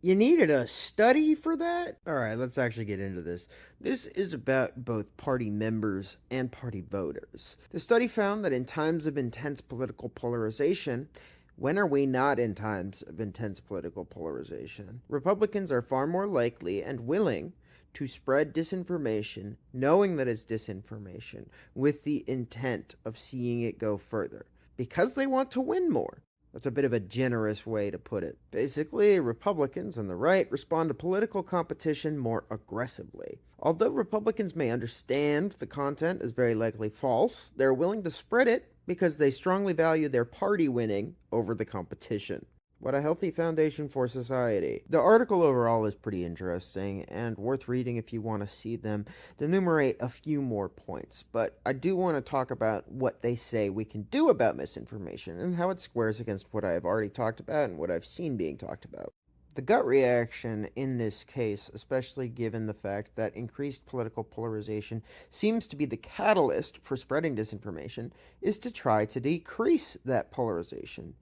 You needed a study for that? All right, let's actually get into this. This is about both party members and party voters. The study found that in times of intense political polarization, when are we not in times of intense political polarization? Republicans are far more likely and willing to spread disinformation, knowing that it's disinformation, with the intent of seeing it go further, because they want to win more. That's a bit of a generous way to put it. Basically, Republicans and the right respond to political competition more aggressively. Although Republicans may understand the content is very likely false, they're willing to spread it because they strongly value their party winning over the competition. What a healthy foundation for society. The article overall is pretty interesting and worth reading if you want to see them enumerate a few more points, but I do want to talk about what they say we can do about misinformation and how it squares against what I have already talked about and what I've seen being talked about. The gut reaction in this case, especially given the fact that increased political polarization seems to be the catalyst for spreading disinformation, is to try to decrease that polarization.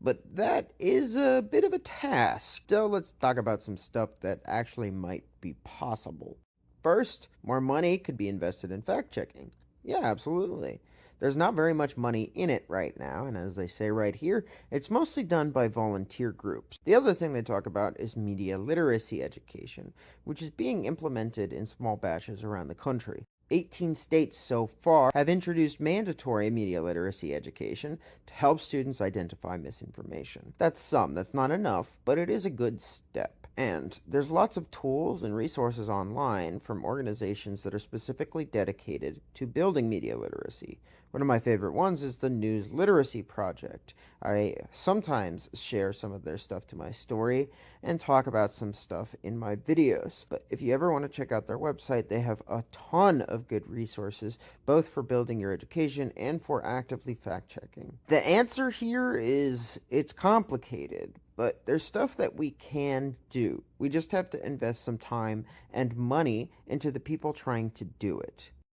But that is a bit of a task. So let's talk about some stuff that actually might be possible. First, more money could be invested in fact checking. Yeah, absolutely. There's not very much money in it right now, and as they say right here, it's mostly done by volunteer groups. The other thing they talk about is media literacy education, which is being implemented in small batches around the country. 18 states so far have introduced mandatory media literacy education to help students identify misinformation. That's some, that's not enough, but it is a good step. And there's lots of tools and resources online from organizations that are specifically dedicated to building media literacy. One of my favorite ones is the News Literacy Project. I sometimes share some of their stuff to my story and talk about some stuff in my videos. But if you ever want to check out their website, they have a ton of good resources, both for building your education and for actively fact checking. The answer here is it's complicated, but there's stuff that we can do. We just have to invest some time and money into the people trying to do it.